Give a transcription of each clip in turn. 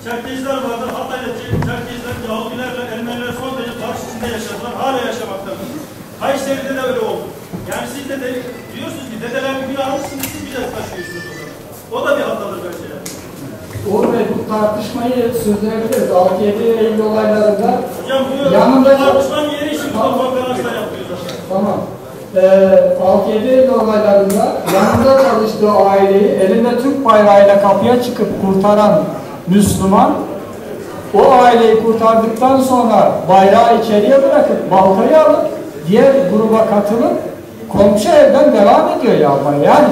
Çerkezler vardır. Hatay'da Çerkezler, Yahudilerle Ermeniler son derece barış içinde yaşadılar. Hala yaşamaktadır. Kayseri'de de öyle oldu. Yani siz de diyorsunuz ki dedeler bir gün almışsınız, siz bir de taşıyorsunuz o zaman. O da bir hatadır bence. Uğur Bey, bu tartışmayı sürdürebiliriz. 6-7 Eylül olaylarında hocam bu yanında tartışmanın yeri için bu konferansla yapıyoruz. Tamam. 6-7 Eylül olaylarında yanında çalıştığı aileyi elinde Türk bayrağıyla kapıya çıkıp kurtaran Müslüman, o aileyi kurtardıktan sonra bayrağı içeriye bırakıp baltayı alıp diğer gruba katılıp komşu evden devam ediyor yapmaya. Yani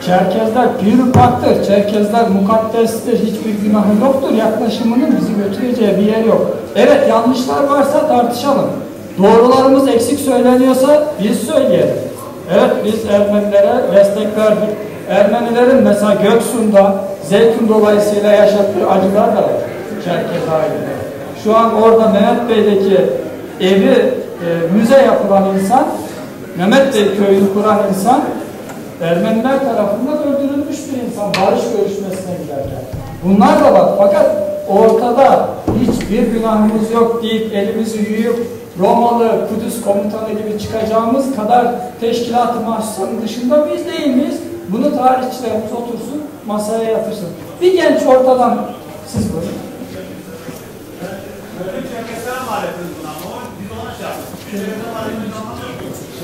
Çerkezler pür-paktır, Çerkezler mukaddestir, hiçbir günahı yoktur yaklaşımının bizi götüreceği bir yer yok. Evet, yanlışlar varsa tartışalım. Doğrularımız eksik söyleniyorsa biz söyleyelim. Evet, biz Ermenilere destek verdik. Ermenilerin mesela Göksu'nda zeytin dolayısıyla yaşattığı acılar da var. Çerkez aileleri. Şu an orada Mehmet Bey'deki evi müze yapılan insan, Mehmet Bey köyünü kuran insan Ermeniler tarafından öldürülmüş bir insan barış görüşmesine giderken. Bunlar da var. Fakat ortada hiçbir günahımız yok deyip elimizi yuyup Romalı Kudüs komutanı gibi çıkacağımız kadar teşkilat-ı mahsusların dışında biz değil miyiz? Bunu tarihçilerimiz otursun, masaya yatırsın. Bir genç ortadan siz buyurun.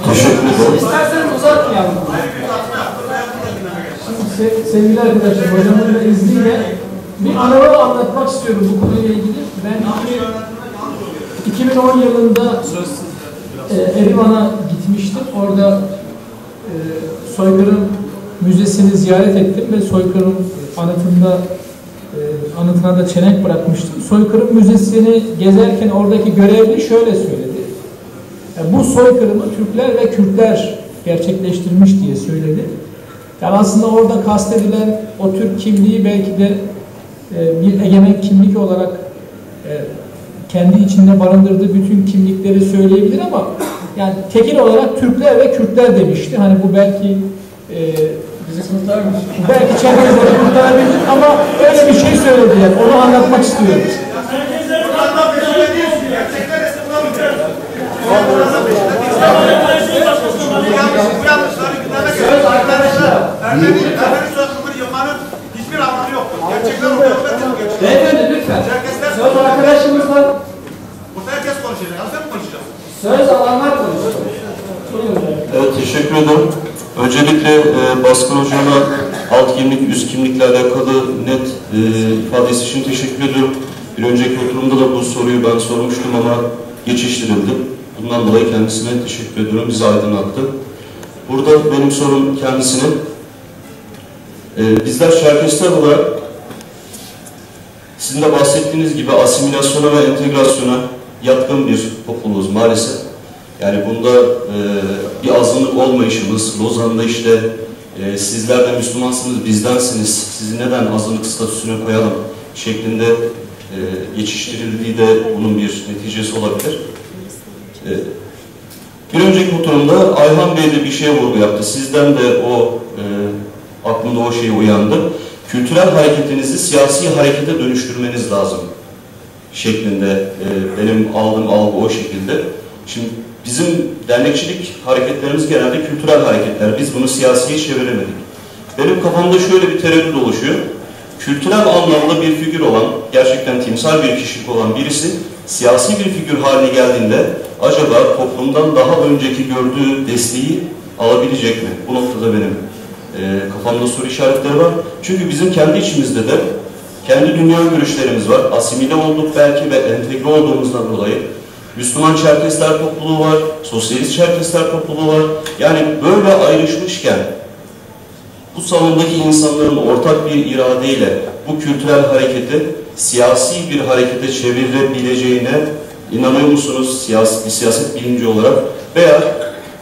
Teşekkür ederim. İsterseniz uzatmayalım. Şimdi sevgili arkadaşlar, hocamın da izniyle bir anımı anlatmak istiyorum bu konuyla ilgili. Ben 2010 yılında Erivan'a gitmiştim. Orada soykırım müzesini ziyaret ettim ve soykırım anıtına da çelenk bırakmıştım. Soykırım müzesini gezerken oradaki görevli şöyle söyledi. Bu soykırımı Türkler ve Kürtler gerçekleştirmiş diye söyledi. Yani aslında orada kastedilen o Türk kimliği belki de bir egemen kimlik olarak kendi içinde barındırdığı bütün kimlikleri söyleyebilir ama yani tekil olarak Türkler ve Kürtler demişti. Hani bu belki bizi kurtarmış. Belki Çerkezleri kurtarabilir ama öyle bir şey söyledi yani. Onu anlatmak istiyorum. Söz arkadaşlar. Ermeni soykırımını yıkmanın hiçbir anlamı yoktur. Gerçekten ortaya Beyefendi lütfen. Söz arkadaşımızla. Burada herkes konuşacak. Sen mi konuşacaksın? Söz alanlar konuşuyor. Evet, teşekkür ederim. Öncelikle Baskın Hocam'a alt kimlik, üst kimlikle alakalı net ifadesi için teşekkür ediyorum. Bir önceki oturumda da bu soruyu ben sormuştum ama geçiştirildi. Bundan dolayı kendisine teşekkür ediyorum. Bizi aydınlattı. Burada benim sorum kendisine. Bizler Çerkesler olarak sizin de bahsettiğiniz gibi asimilasyona ve entegrasyona yatkın bir topluluğuz maalesef. Yani bunda bir azınlık olmayışımız, Lozan'da işte sizler de Müslümansınız, bizdensiniz, sizi neden azınlık statüsüne koyalım şeklinde geçiştirildiği de bunun bir neticesi olabilir. Bir önceki oturumda Ayhan Bey de bir şeye vurgu yaptı. Sizden de o aklımda o şey uyandı. Kültürel hareketinizi siyasi harekete dönüştürmeniz lazım şeklinde benim aldığım algı o şekilde. Şimdi bizim dernekçilik hareketlerimiz genelde kültürel hareketler. Biz bunu siyasiye çeviremedik. Benim kafamda şöyle bir tereddüt oluşuyor. Kültürel anlamda bir figür olan, gerçekten timsal bir kişilik olan birisi siyasi bir figür haline geldiğinde acaba toplumdan daha önceki gördüğü desteği alabilecek mi? Bu noktada benim kafamda soru işaretleri var. Çünkü bizim kendi içimizde de kendi dünya görüşlerimiz var. Asimile olduk belki ve entegre olduğumuzdan dolayı. Müslüman Çerkesler topluluğu var, Sosyalist Çerkesler topluluğu var. Yani böyle ayrışmışken bu salondaki insanların ortak bir iradeyle bu kültürel hareketi siyasi bir harekete çevirebileceğine inanıyor musunuz bir siyaset bilimci olarak? Veya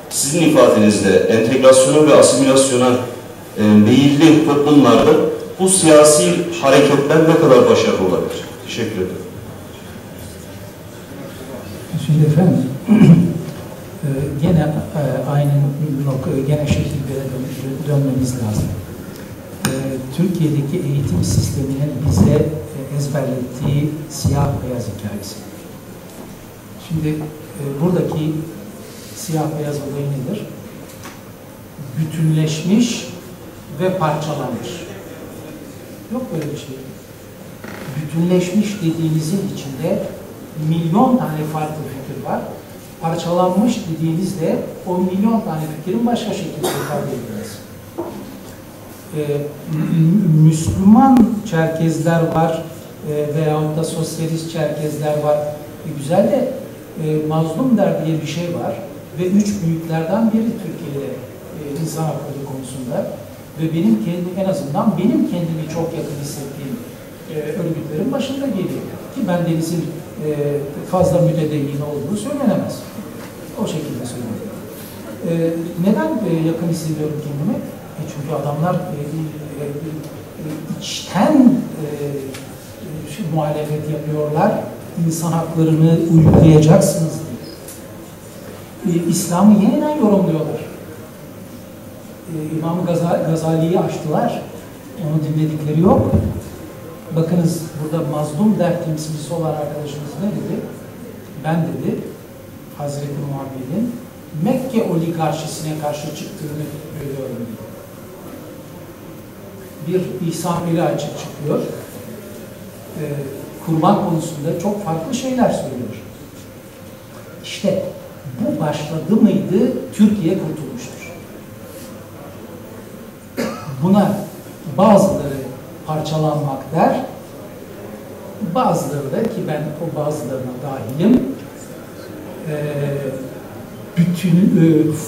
sizin ifadenizde entegrasyona ve asimilasyona meyilli toplumlarda bu siyasi hareketler ne kadar başarılı olabilir? Teşekkür ederim. Şimdi efendim, gene aynı noktaya, gene şekilde dönmemiz lazım. Türkiye'deki eğitim sisteminin bize ezberlettiği siyah beyaz hikayesi. Şimdi buradaki siyah beyaz olayı nedir? Bütünleşmiş ve parçalanmış. Yok böyle bir şey. Bütünleşmiş dediğinizin içinde milyon tane farklı fikir var. Parçalanmış dediğinizde o milyon tane fikrin başka şekilde ifade edilmesi. Müslüman Çerkezler var veyahut da sosyalist Çerkezler var. Güzel de mazlum der diye bir şey var ve üç büyüklerden biri Türkiye'de insan hakları konusunda ve benim en azından benim kendimi çok yakın hissettiğim örgütlerin başında geliyor. Ki ben Deniz'in fazla mütedeyyin olduğunu söylenemez. O şekilde söylüyorum. Neden yakın hissediyorum kendimi? Çünkü adamlar içten muhalefet yapıyorlar. İnsan haklarını uygulayacaksınız diye. İslam'ı yeniden yorumluyorlar. İmam Gazali'yi açtılar. Onu dinledikleri yok. Bakınız burada mazlum dert temsilcisi olan arkadaşımız ne dedi? Ben dedi, Hazreti Muhammed'in Mekke oligarşisine karşı çıktığını görüyorum dedi. Bir İhsan Veli açık çıkıyor. Kurban konusunda çok farklı şeyler söylüyor. İşte bu başladı mıydı Türkiye kurtulmuştur. Buna bazıları parçalanmak der, bazıları da ki ben o bazılarına dahilim,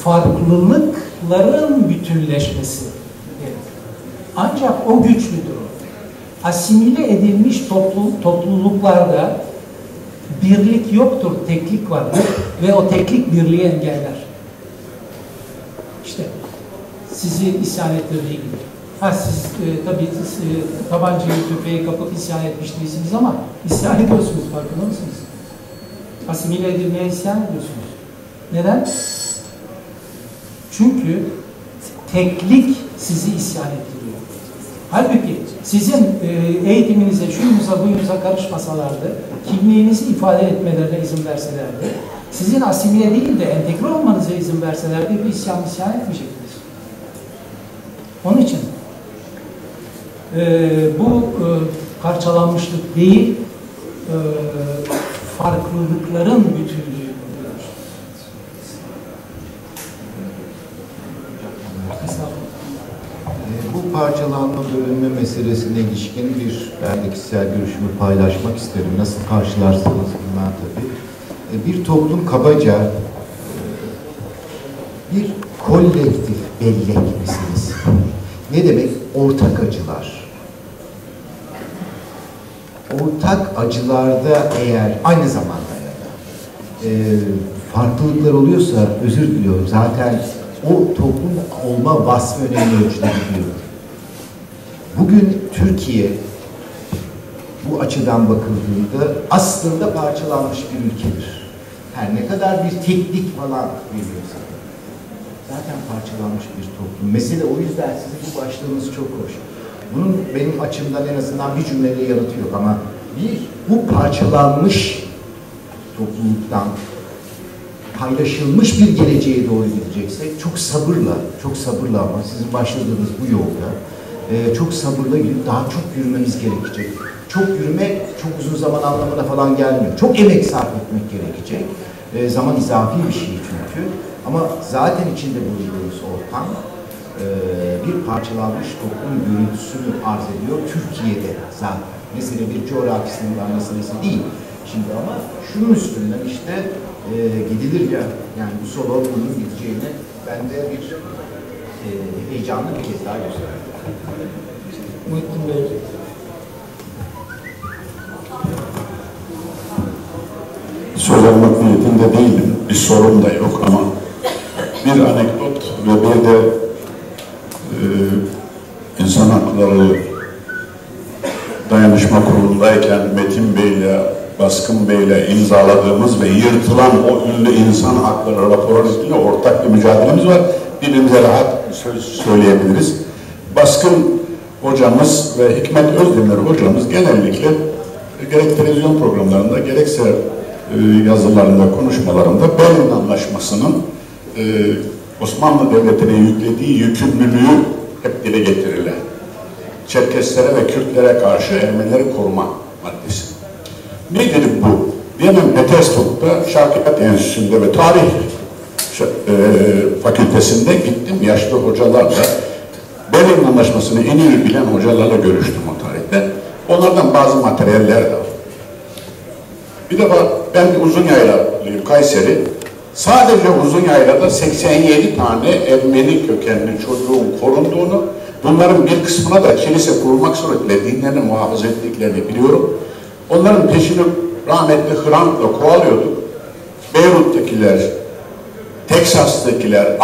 farklılıkların bütünleşmesi. Ancak o güçlüdür. Asimile edilmiş topluluklarda birlik yoktur, teklik vardır ve o teklik birliği engeller. İşte sizi isyan ettirdiği gibi. Siz tabii tabancayı, tüfeği kapıp isyan etmiş değilsiniz ama isyan ediyorsunuz, farkında mısınız? Asimile edilmeye isyan ediyorsunuz. Neden? Çünkü teklik sizi isyan ettiriyor. Halbuki sizin eğitiminize, şuyunuza, buyunuza karışmasalardı, kimliğinizi ifade etmelerine izin verselerdi, sizin asimile değil de entegre olmanıza izin verselerdi bir isyan etmeyecektiniz. Onun için bu parçalanmışlık değil, farklılıkların bütünlüğü. Bu parçalanma, bölünme meselesine ilişkin ben de kişisel görüşümü paylaşmak isterim. Nasıl karşılarsınız bilmem tabii. Bir toplum kabaca bir kolektif bellek meselesi. Ne demek? Ortak acılar. Ortak acılarda eğer aynı zamanda farklılıklar oluyorsa özür diliyorum. Zaten o toplum olma vasfı önemli ölçüde gidiyor. Bugün Türkiye bu açıdan bakıldığında aslında parçalanmış bir ülkedir. Her ne kadar bir teknik falan veriyorsa zaten parçalanmış bir toplum. Mesele o yüzden sizin bu başlığınız çok hoş. Bunun benim açımdan en azından bir cümleyle yanıtı yok ama bu parçalanmış topluluktan paylaşılmış bir geleceğe doğru gideceksek çok sabırla ama sizin başladığınız bu yolda çok sabırla daha çok yürümemiz gerekecek. Çok yürümek çok uzun zaman anlamına falan gelmiyor. Çok emek sarf etmek gerekecek. Zaman izafi bir şey çünkü. Ama zaten içinde bulunduğumuz ortam bir parçalanmış toplum görüntüsünü arz ediyor. Türkiye'de zaten. Mesele bir coğrafi sınırlar meselesi değil. Şimdi ama şunun üstünden işte gidilir ya, yani bu salon bunun gideceğini ben de bir heyecanlı bir kez daha gösterdim. Muhittin Bey. Söz almak niyetinde değilim. Bir sorun da yok ama bir anekdot ve bir de insan hakları dayanışma kurulundayken Metin Bey'le, Baskın Bey'le imzaladığımız ve yırtılan o ünlü insan hakları raporu üstüne ortak bir mücadelemiz var. Birbirimize rahat söz söyleyebiliriz. Baskın hocamız ve Hikmet Özdemir hocamız genellikle gerek televizyon programlarında gerekse yazılarında, konuşmalarında Berlin Anlaşması'nın Osmanlı Devleti'ne yüklediği yükümlülüğü hep dile getirirler. Çerkeslere ve Kürtlere karşı Ermenileri koruma maddesi. Nedir bu? Diyelim Petersburg'da Şarkiyat Enstitüsü'nde ve Tarih Fakültesinde gittim yaşlı hocalarla. Berlin Anlaşması'nı en iyi bilen hocalarla görüştüm o tarihte. Onlardan bazı materyaller de var. Bir de ben Uzunyayla'lıyım, Kayseri. Sadece Uzunyayla'da 87 tane Ermeni kökenli çocuğun korunduğunu, bunların bir kısmına da kilise kurulmak suretiyle dinlerini muhafaza ettiklerini biliyorum. Onların peşini rahmetli Hrant'la kovalıyorduk. Beyrut'takiler, Teksas'takiler,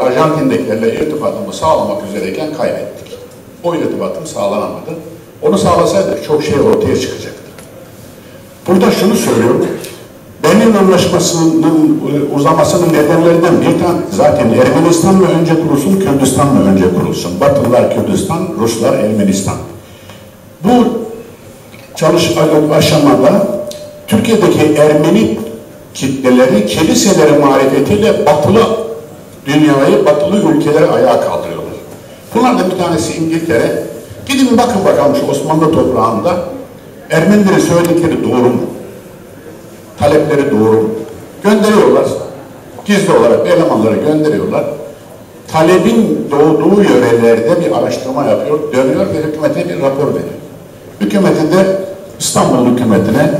Arjantin'dekilerle irtibatımı sağlamak üzereyken kaybettik. O irtibatım sağlanamadı. Onu sağlasaydık çok şey ortaya çıkacaktı. Burada şunu söylüyorum. Berlin Anlaşması'nın uzamasının nedenlerinden bir tane zaten Ermenistan mı önce kurulsun, Kürdistan mı önce kurulsun? Batılılar Kürdistan, Ruslar Ermenistan. Bu aşamada Türkiye'deki Ermeni kitleleri kiliseleri marifetiyle batılı dünyayı, batılı ülkeleri ayağa kaldırıyorlar. Bunlardan bir tanesi İngiltere. Gidin bakın bakalım şu Osmanlı toprağında Ermenilerin söyledikleri doğru mu? Talepleri doğru mu? Gönderiyorlar. Gizli olarak elemanları gönderiyorlar. Talebin doğduğu yörelerde bir araştırma yapıyor, dönüyor ve hükümete bir rapor veriyor. Hükümeti de İstanbul hükümetine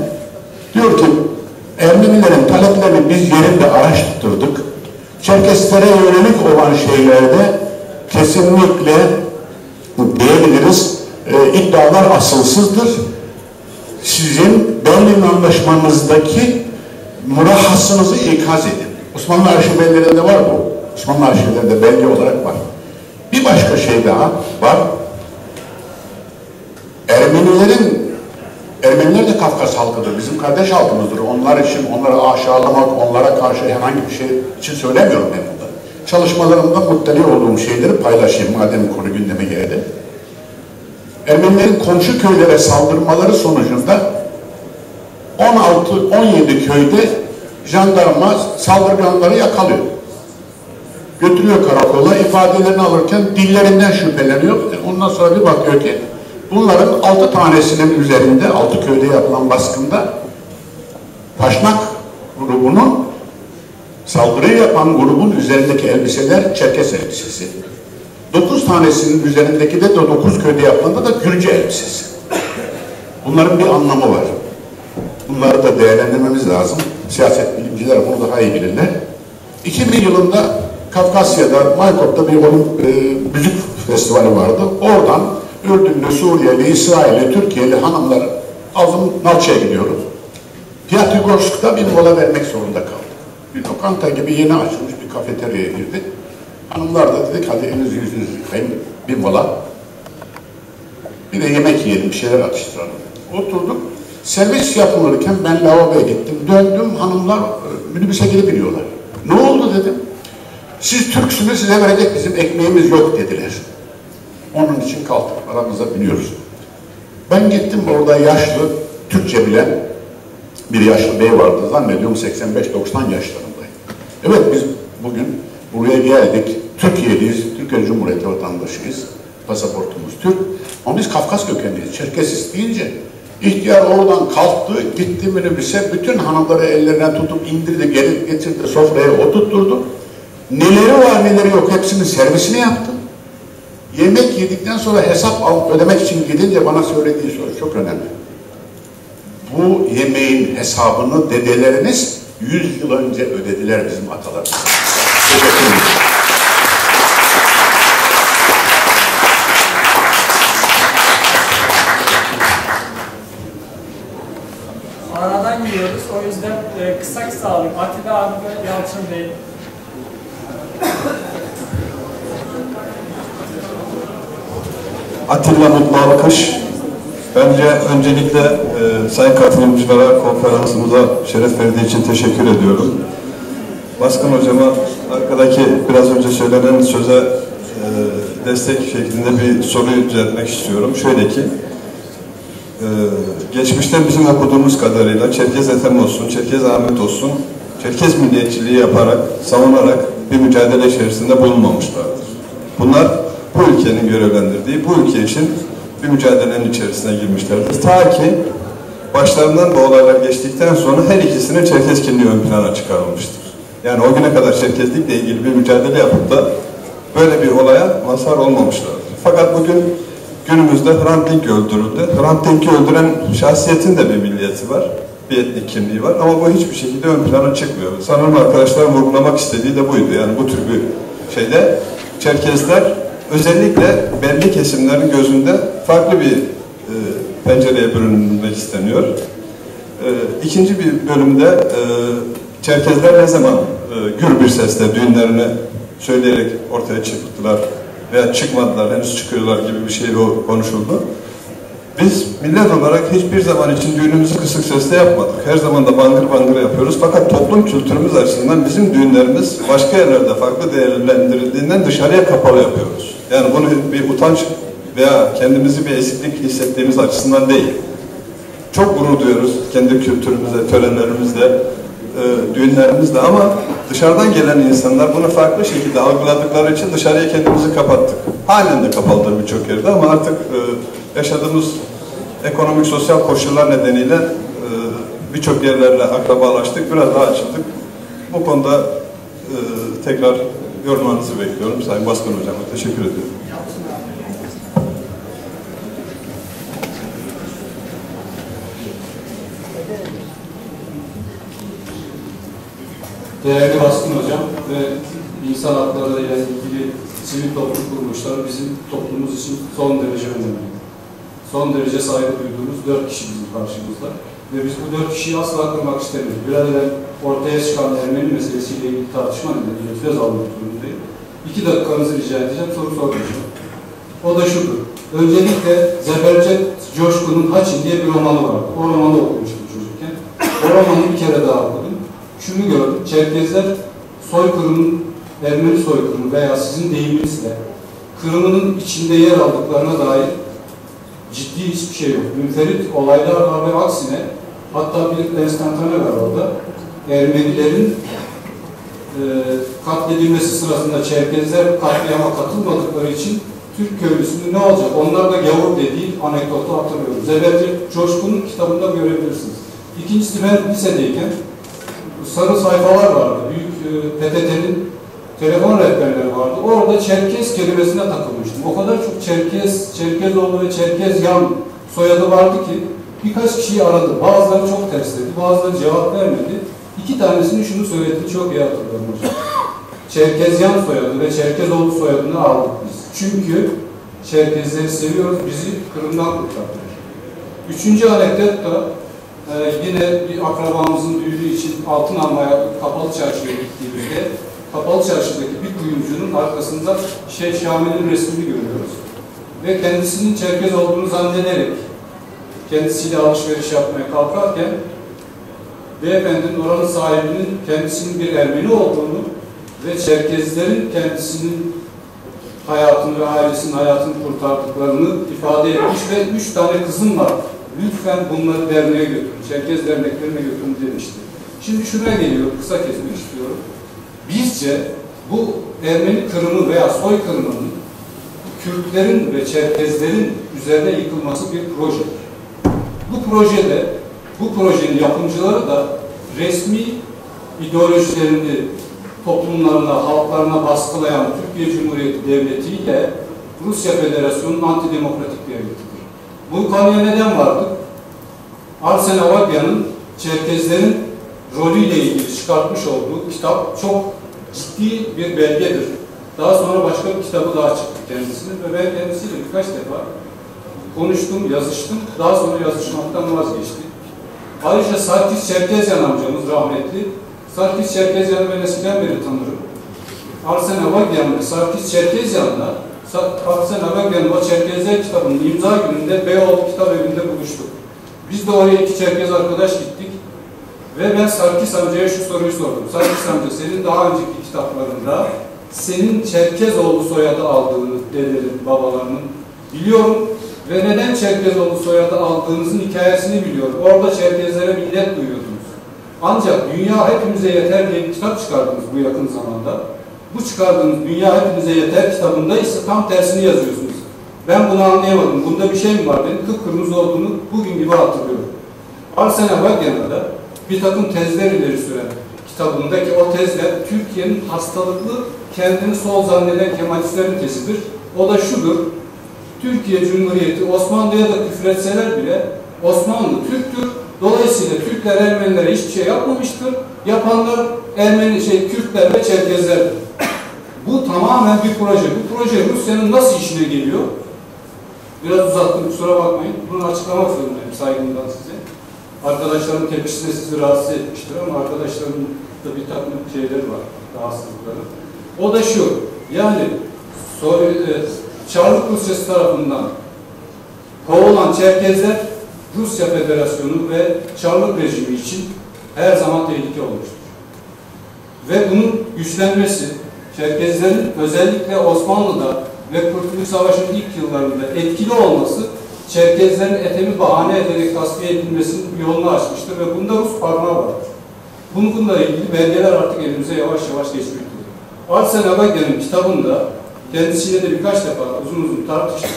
diyor ki Ermenilerin taleplerini biz yerinde araştırdık. Çerkeslere yönelik olan şeylerde kesinlikle diyebiliriz iddialar asılsızdır. Sizin Berlin Anlaşmanızdaki murahhasınızı ikaz edin. Osmanlı arşivlerinde var bu. Osmanlı arşivlerinde belge olarak var. Bir başka şey daha var. Ermeniler de Kafkas halkıdır. Bizim kardeş halkımızdır. Onlar için, onları aşağılamak, onlara karşı herhangi bir şey için söylemiyorum ben bunları. Çalışmalarımda muttali olduğum şeyleri paylaşayım madem konu gündeme geldi. Ermenilerin komşu köylere saldırmaları sonucunda 16-17 köyde jandarma saldırganları yakalıyor. Götürüyor karakola, ifadelerini alırken dillerinden şüpheleniyor. Ondan sonra bir bakıyor ki bunların 6 tanesinin üzerinde, 6 köyde yapılan baskında Paşnak grubunun, saldırıyı yapan grubun üzerindeki elbiseler Çerkes elbisesi. 9 tanesinin üzerindeki de 9 köyde yapılan da Gürcü elbisesi. Bunların bir anlamı var. Bunları da değerlendirmemiz lazım. Siyaset bilimciler bunu daha iyi bilirler. 2000 yılında Kafkasya'da, Maykop'ta bir müzik festivali vardı. Oradan Ürdünlü, Suriyeli, İsrailli, Türkiye'li hanımlar aldım Nalçı'ya gidiyorum. Piyatigorsk'ta bir mola vermek zorunda kaldık. Bir lokanta gibi yeni açılmış bir kafeteryaya girdik. Hanımlar da dedik hadi elinizi yüzünüzü yıkayın bir mola. Bir de yemek yiyelim, bir şeyler atıştıralım. Oturduk. Servis yapılırken ben lavaboya gittim. Döndüm, hanımlar minibüse girip biniyorlar. Ne oldu dedim. Siz Türksünüz, size verecek bizim ekmeğimiz yok dediler. Onun için kalktık, aramıza biniyoruz. Ben gittim orada yaşlı, Türkçe bilen bir yaşlı bey vardı. Zannediyorum 85-90 yaşlarındayım. Evet biz bugün buraya geldik. Türkiye'liyiz, Türkiye Cumhuriyeti vatandaşıyız. Pasaportumuz Türk. Ama biz Kafkas kökenliyiz. Çerkesiz deyince ihtiyar oradan kalktı, gitti minibüse, bütün hanımları ellerinden tutup indirdi, geri getirdi, sofraya oturtturdu. Neleri var neleri yok hepsinin servisini yaptı. Yemek yedikten sonra hesap ödemek için gidince bana söylediği soru çok önemli. Bu yemeğin hesabını dedeleriniz 100 yıl önce ödediler bizim atalarımız. Teşekkür ederim. Aradan giriyoruz. O yüzden kısa alayım. Atilla abi ve Yalçın Bey. Atilla Mutlu Alkış. Öncelikle sayın katılımcılara konferansımıza şeref verdiği için teşekkür ediyorum. Baskın hocama arkadaki biraz önce söylenen söze destek şeklinde bir soruyu düzeltmek istiyorum. Şöyle ki, geçmişte bizim okuduğumuz kadarıyla Çerkez Ethem olsun, Çerkez Ahmet olsun, Çerkez milliyetçiliği yaparak, savunarak bir mücadele içerisinde bulunmamışlardır. Bunlar bu ülkenin görevlendirdiği, bu ülke için bir mücadelenin içerisine girmişlerdir. Ta ki başlarından bu olaylar geçtikten sonra her ikisinin Çerkez kimliği ön plana çıkarılmıştır. Yani o güne kadar Çerkezlikle ilgili bir mücadele yapıp da böyle bir olaya mazhar olmamışlardır. Fakat bugün günümüzde Hrant Dink öldürüldü. Hrant Dink'i öldüren şahsiyetin de bir milliyeti var, bir etnik kimliği var ama bu hiçbir şekilde ön plana çıkmıyor. Sanırım arkadaşlar vurgulamak istediği de buydu. Yani bu tür bir şeyde Çerkezler özellikle belli kesimlerin gözünde farklı bir pencereye bürünmek isteniyor. İkinci bir bölümde Çerkezler ne zaman gür bir sesle düğünlerini söyleyerek ortaya çıktılar veya çıkmadılar, henüz çıkıyorlar gibi bir şey konuşuldu. Biz millet olarak hiçbir zaman için düğünümüzü kısık sesle yapmadık. Her zaman da bangır bangır yapıyoruz. Fakat toplum kültürümüz açısından bizim düğünlerimiz başka yerlerde farklı değerlendirildiğinden dışarıya kapalı yapıyoruz. Yani bunu bir utanç veya kendimizi bir eksiklik hissettiğimiz açısından değil. Çok gurur duyuyoruz kendi kültürümüzde, törenlerimizde, düğünlerimizde ama dışarıdan gelen insanlar bunu farklı şekilde algıladıkları için dışarıya kendimizi kapattık. Halen de kapalıdır birçok yerde ama artık yaşadığımız ekonomik, sosyal koşullar nedeniyle birçok yerlerle akrabalaştık, biraz daha açıldık. Bu konuda tekrar yorumlarınızı bekliyorum. Sayın Baskın Hocam'a teşekkür ediyorum. Değerli Baskın Hocam ve insan hakları ile ilgili sivil toplum kuruluşları bizim toplumumuz için son derece önemli. Son derece saygı duyduğumuz 4 kişi bizim karşımızda. Ve biz bu 4 kişiyi asla kırmak istemiyoruz. Biraz evvel ortaya çıkan Ermeni meselesiyle ilgili tartışma nedeniyle söz almak durumundayım. 2 dakikanızı rica edeceğim, soru sormayacağım. O da şudur. Öncelikle Zebercet Coşkun'un Haçin diye bir romanı vardı. O romanı okumuştum çocukken. O romanı bir kere daha okudum. Şunu gördüm, Çerkezler soykırımın, Ermeni soykırımı veya sizin deyiminizle Kırım'ın içinde yer aldıklarına dair ciddi hiçbir şey yok. Münferit olaylar var ve aksine hatta bir enstantane var orada. Ermenilerin katledilmesi sırasında Çerkezler katliama katılmadıkları için Türk köylüsünün ne olacak? Onlar da gavur dediği anekdotu hatırlıyorum. Zebercet Coşkun'un kitabında görebilirsiniz. İkincisi ben lisedeyken sarı sayfalar vardı. Büyük PTT'nin telefon rehberleri vardı. Orada Çerkez kelimesine takılmıştım. O kadar çok Çerkezoğlu ve Çerkezyan soyadı vardı ki birkaç kişiyi aradı. Bazıları çok tersledi, bazıları cevap vermedi. 2 tanesini şunu söyledi, çok iyi hatırlıyorum hocam. Çerkezyan soyadı ve Çerkezoğlu soyadını aldık biz. Çünkü Çerkezleri seviyoruz, bizi Kırım'dan kurtardılar. 3. anekdot da yine bir akrabamızın düğünü için altın almaya Kapalı Çarşı'ya gittiğimizde Kapalı Çarşı'daki bir kuyumcunun arkasında Şeyh Şamil'in resmini görüyoruz. Ve kendisinin Çerkez olduğunu zannederek kendisiyle alışveriş yapmaya kalkarken beyefendinin oranın sahibinin kendisinin bir Ermeni olduğunu ve Çerkezlerin kendisinin hayatını ve ailesinin hayatını kurtardıklarını ifade etmiş ve 3 tane kızım var. Lütfen bunları derneğe götürün, Çerkez derneklerine götürün demişti. Şimdi şuraya geliyor, kısa kesmek istiyorum. Bizce bu Ermeni kırımı veya soykırımının Kürtlerin ve Çerkezlerin üzerine yıkılması bir proje. Bu projenin yapımcıları da resmi ideolojilerini toplumlarına, halklarına baskılayan Türkiye Cumhuriyeti Devleti ile Rusya Federasyonu'nun antidemokratik devletidir. Bu konuya neden vardı? Arsen Avagyan'ın Çerkezlerin rolüyle ilgili çıkartmış olduğu kitap çok ciddi bir belgedir. Daha sonra başka bir kitabı daha çıktı kendisinin ve ben kendisiyle birkaç defa konuştum, yazıştım. Daha sonra yazışmaktan vazgeçti. Ayrıca Sarkis Çerkezyan amcamız rahmetli. Sarkis Çerkezyan'ı ben eskiden beri tanırım. Arsen Avagyan ve Sarkis Çerkezyan'la Arsen Avagyan'ın o Çerkezler kitabının imza gününde Beyoğlu Kitap Evi'nde buluştuk. Biz de oraya 2 Çerkez arkadaş gittik. Ve ben Sarkis amcaya şu soruyu sordum. Sarkis amca, senin daha önceki kitaplarında senin Çerkezoğlu soyadı aldığını dedelerin, babalarının biliyorum ve neden Çerkezoğlu soyadı aldığınızın hikayesini biliyorum. Orada Çerkezlere minnet duyuyordunuz. Ancak Dünya Hepimize Yeter diye bir kitap çıkardınız bu yakın zamanda. Bu çıkardığınız Dünya Hepimize Yeter kitabında ise tam tersini yazıyorsunuz. Ben bunu anlayamadım. Bunda bir şey mi var? Benim kıpkırmızı olduğunu bugün gibi hatırlıyorum. Arsene Bagyana'da bir takım tezler ileri süren kitabındaki o tezler Türkiye'nin hastalıklı, kendini sol zanneden Kemalistlerin tezidir. O da şudur: Türkiye Cumhuriyeti Osmanlı'ya da küfretseler bile Osmanlı Türktür. Dolayısıyla Türkler Ermenilere hiçbir şey yapmamıştır. Yapanlar Kürtler ve Çerkezlerdir. Bu tamamen bir proje. Bu proje Rusya'nın nasıl işine geliyor? Biraz uzattım, kusura bakmayın. Bunu açıklamak zorundayım saygımdan size. Arkadaşlarım tepkisi de sizi rahatsız etmiştir ama arkadaşlarımın da bir takım şeyleri var, rahatsızlıkları. O da şu: yani Çarlık Rusyası tarafından kovulan Çerkezler Rusya Federasyonu ve Çarlık rejimi için her zaman tehlike olmuştur. Ve bunun güçlenmesi, Çerkezlerin özellikle Osmanlı'da ve Kurtuluş Savaşı'nın ilk yıllarında etkili olması, Çerkezlerin etemi bahane ederek tasfiye edilmesinin yolunu açmıştır ve bunda Rus parmağı vardır. Bununla ilgili belgeler artık elimize yavaş yavaş geçmektedir. Arsen Abagyan'ın kitabında kendisiyle de birkaç defa uzun uzun tartıştık.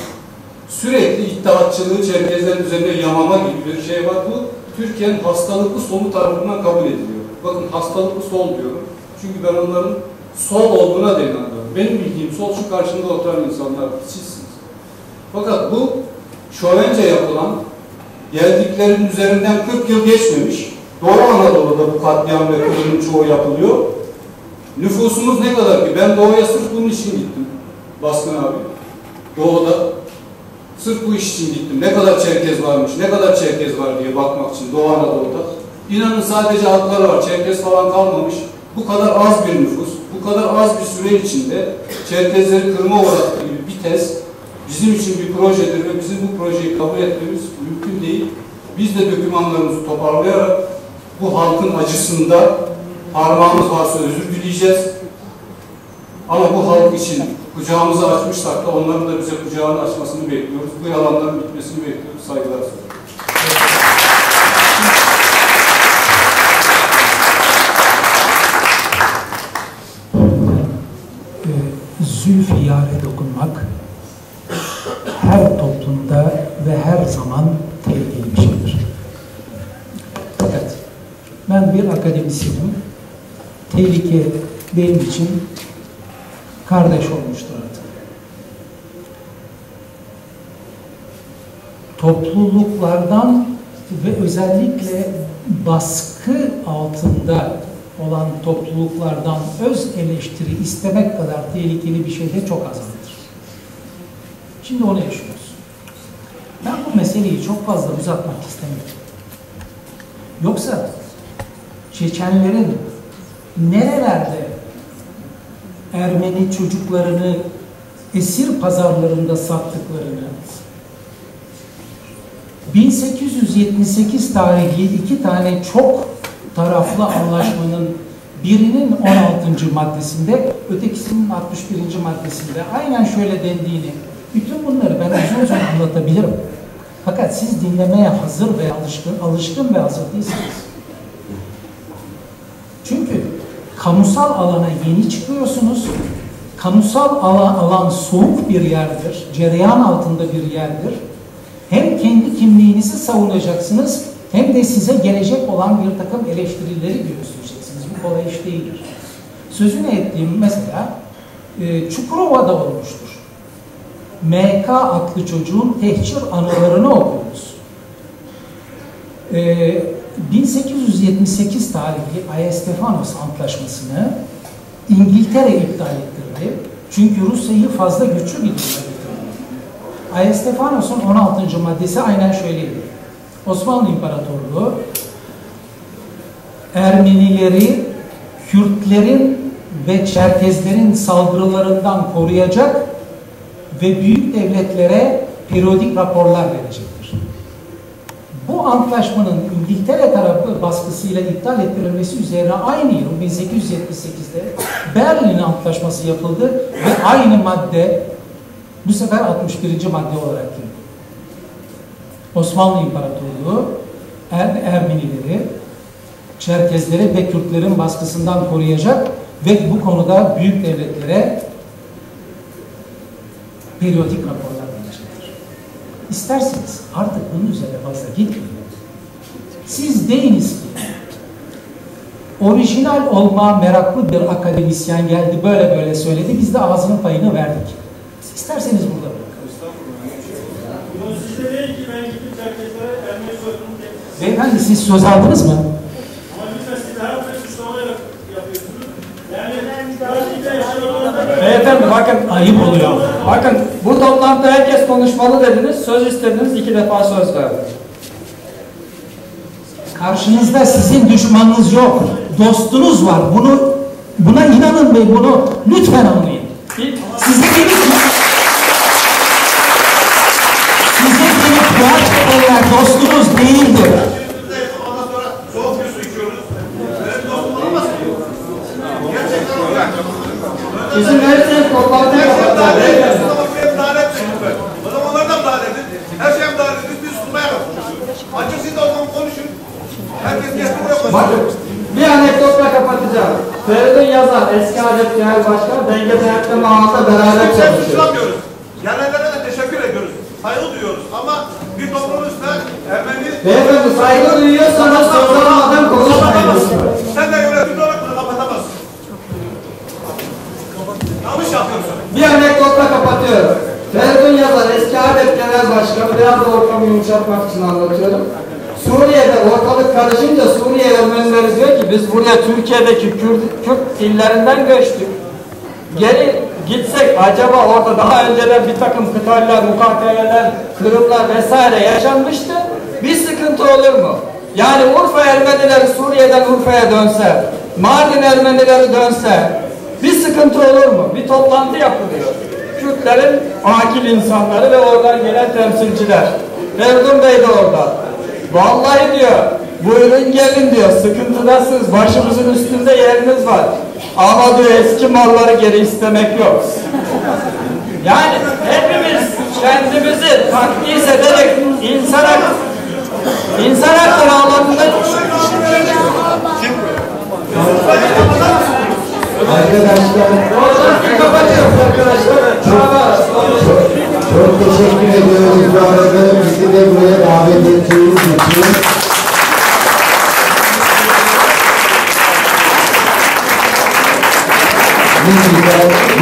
Sürekli iddiatçılığı Çerkezlerin üzerine yamama gibi bir şey var. Bu Türkiye'nin hastalıklı solu tarafından kabul ediliyor. Bakın, hastalıklı sol diyorum. Çünkü ben onların sol olduğuna da inanıyorum. Benim bildiğim sol şu karşımda oturan insanlar sizsiniz. Fakat bu şovence yapılan, geldiklerinin üzerinden 40 yıl geçmemiş, Doğu Anadolu'da bu katliam ve kırımın çoğu yapılıyor. Nüfusumuz ne kadar ki? Ben Doğu'ya sırf bunun için gittim. Baskın abi. Doğu'da sırf bu iş için gittim. Ne kadar Çerkez varmış, ne kadar Çerkez var diye bakmak için Doğu Anadolu'da. İnanın sadece adları var. Çerkez falan kalmamış. Bu kadar az bir nüfus, bu kadar az bir süre içinde Çerkezleri kırma uğrattığı gibi bir tez bizim için bir projedir ve bizim bu projeyi kabul etmemiz mümkün değil. Biz de dokümanlarımızı toparlayarak bu halkın acısında parmağımız varsa özür dileyeceğiz. Ama bu halk için kucağımızı açmışsak da onların da bize kucağını açmasını bekliyoruz. Bu yalanların bitmesini bekliyoruz. Saygılar sunuyorum. Zülfiyare dokunmak her toplumda ve her zaman tehlikeli bir şeydir. Fakat ben bir akademisyenim. Tehlike benim için kardeş olmuştur artık. Topluluklardan ve özellikle baskı altında olan topluluklardan öz eleştiri istemek kadar tehlikeli bir şey de çok azaldır. Şimdi onu yaşıyoruz. Ben bu meseleyi çok fazla uzatmak istemiyorum. Yoksa Çeçenlerin nerelerde Ermeni çocuklarını esir pazarlarında sattıklarını, 1878 tarihli 2 tane çok taraflı anlaşmanın birinin 16. maddesinde, ötekisinin 61. maddesinde aynen şöyle dendiğini, bütün bunları ben uzun uzun anlatabilirim. Fakat siz dinlemeye hazır ve alışkın ve hazır değilsiniz. Çünkü kamusal alana yeni çıkıyorsunuz. Kamusal alan soğuk bir yerdir, cereyan altında bir yerdir. Hem kendi kimliğinizi savunacaksınız, hem de size gelecek olan bir takım eleştirileri göstereceksiniz. Bu kolay iş değildir. Sözünü ettiğim mesela Çukurova'da olmuştur. MK adlı çocuğun tehcir anılarını okuyoruz. 1878 tarihli Ayestefanos Antlaşması'nı İngiltere iptal ettirdi. Çünkü Rusya'yı fazla güçlü bir duruma getirdi. Ayestefanos'un 16. maddesi aynen şöyleydi. Osmanlı İmparatorluğu Ermenileri Kürtlerin ve Çerkezlerin saldırılarından koruyacak ve büyük devletlere periyodik raporlar verecektir. Bu antlaşmanın İngiltere tarafı baskısıyla iptal ettirilmesi üzerine aynı yıl 1878'de Berlin Antlaşması yapıldı ve aynı madde bu sefer 61. madde olarak girdi. Osmanlı İmparatorluğu Ermenileri, Çerkezleri ve Kürtlerin baskısından koruyacak ve bu konuda büyük devletlere periyodik raporlar verecektir. İsterseniz artık bunun üzerine fazla gitmeyin. Siz deyiniz ki orijinal olma meraklı bir akademisyen geldi böyle böyle söyledi, biz de ağzının payını verdik. İsterseniz burada bırakın. Bunu size değil ki ben gittim Çerkezlere Ermeni soykırımı tehdit. Beyefendi siz söz aldınız mı? Ama lütfen siz her türlü suçlamayla yapıyorsunuz. Yani pratikte yaşayanlarda... Beyefendi bakın ayıp oluyor. Bakın bu toplantıda herkes konuşmalı dediniz, söz istediniz, 2 defa söz verdiniz. Karşınızda sizin düşmanınız yok. Dostunuz var. Buna inanın ve bunu lütfen anlayın. Sizin gibi tuhaf şeyler dostunuz değildir. Ondan sonra soğuk bir su içiyoruz. Böyle dostum olamaz mı? Gerçekten olarak. İzin verirseniz toplantıya kapatacağız. Müdahale etmeyin lütfen. O zaman onları da müdahale edin. Her şeye müdahale edin. Biz tutmaya kalkıyoruz. Açık siz de o zaman konuşun. Herkes gelsin buraya konuşsun. Bakın bir anekdotla kapatacağım. Feridun Yazar, eski Adet Genel Başkanı, denge denetleme ağında beraber Kimseye çalışıyor. suçlamıyoruz. Gelenlere de teşekkür ediyoruz. Saygı duyuyoruz. Ama bir toplumun üstüne Ermeni... Beyefendi saygı duyuyorsanız söz almadan konuşmayın. Sen de yönetimde olarak bunu kapatamazsın. Yanlış yapıyorsun. Bir anekdotla kapatıyorum. Feridun Yazar, eski Adet Genel Başkanı, biraz da ortamı yumuşatmak için anlatıyorum. Suriye'de ortalık karışınca Suriye Ermenileri diyor ki biz buraya Türkiye'deki Kürt illerinden göçtük. Geri gitsek acaba orada daha önceden bir takım kıtaller, mukateleler, kırımlar vesaire yaşanmıştı. Bir sıkıntı olur mu? Yani Urfa Ermenileri Suriye'den Urfa'ya dönse, Mardin Ermenileri dönse bir sıkıntı olur mu? Bir toplantı yapılıyor. Kürtlerin akil insanları ve oradan gelen temsilciler. Feridun Bey de orada. Vallahi diyor, buyurun gelin diyor, sıkıntıdasınız, başımızın üstünde yeriniz var. Ama diyor eski malları geri istemek yok. Yani hepimiz kendimizi takdis ederek insan hakları alanında... Çok teşekkür ediyoruz bu arada bizi de buraya davet ettiğiniz için.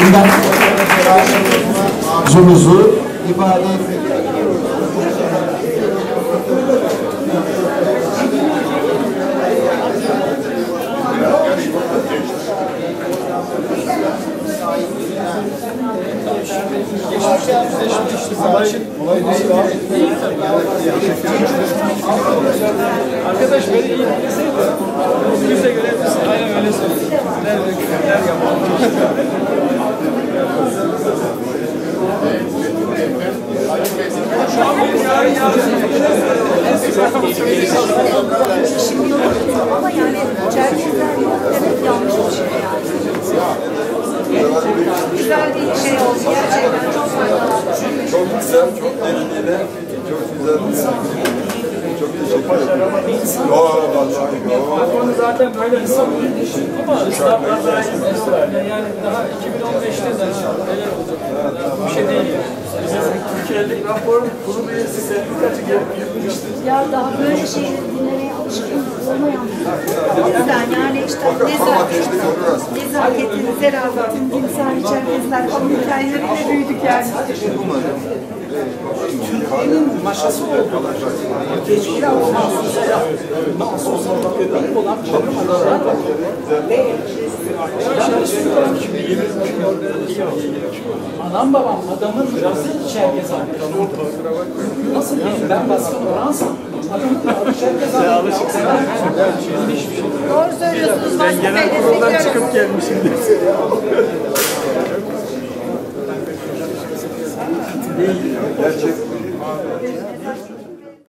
Bundan arzumuzu ifade etmek. Arkadaş beni iyi dinleseydi. Bize göre aynen öyle söylüyor. Nerede küfürler yapalım. Şu an bir yarın ama yani Çerkezler yok demek yanlış bir şey yani. Güzel bir şey oldu gerçekten çok faydalı. Çok güzel, çok derinliğine, çok güzel. Çok teşekkür ederim. Konu zaten böyle ama ıslatlar daha yani daha 2015'te de neler olacak? Bu şey değil yani. Türkiye'deki raporun kurulu üyesi sendikacı gelmişti. Ya daha böyle şeyleri dinlemeye alışkın olmayan. O yüzden yani işte nezaketin, zerafatin, timsali Çerkezler falan hikayeleriyle büyüdük yani. Türkiye'nin maşası oldular. Geçmişler olan çarpmalar ve anam babam adamın nasıl Çerkez abi? Nasıl diyeyim ben baskın oransam adamın Çerkez abi. Doğru söylüyorsunuz. Ben genel kuruldan çıkıp gelmişim. Gerçek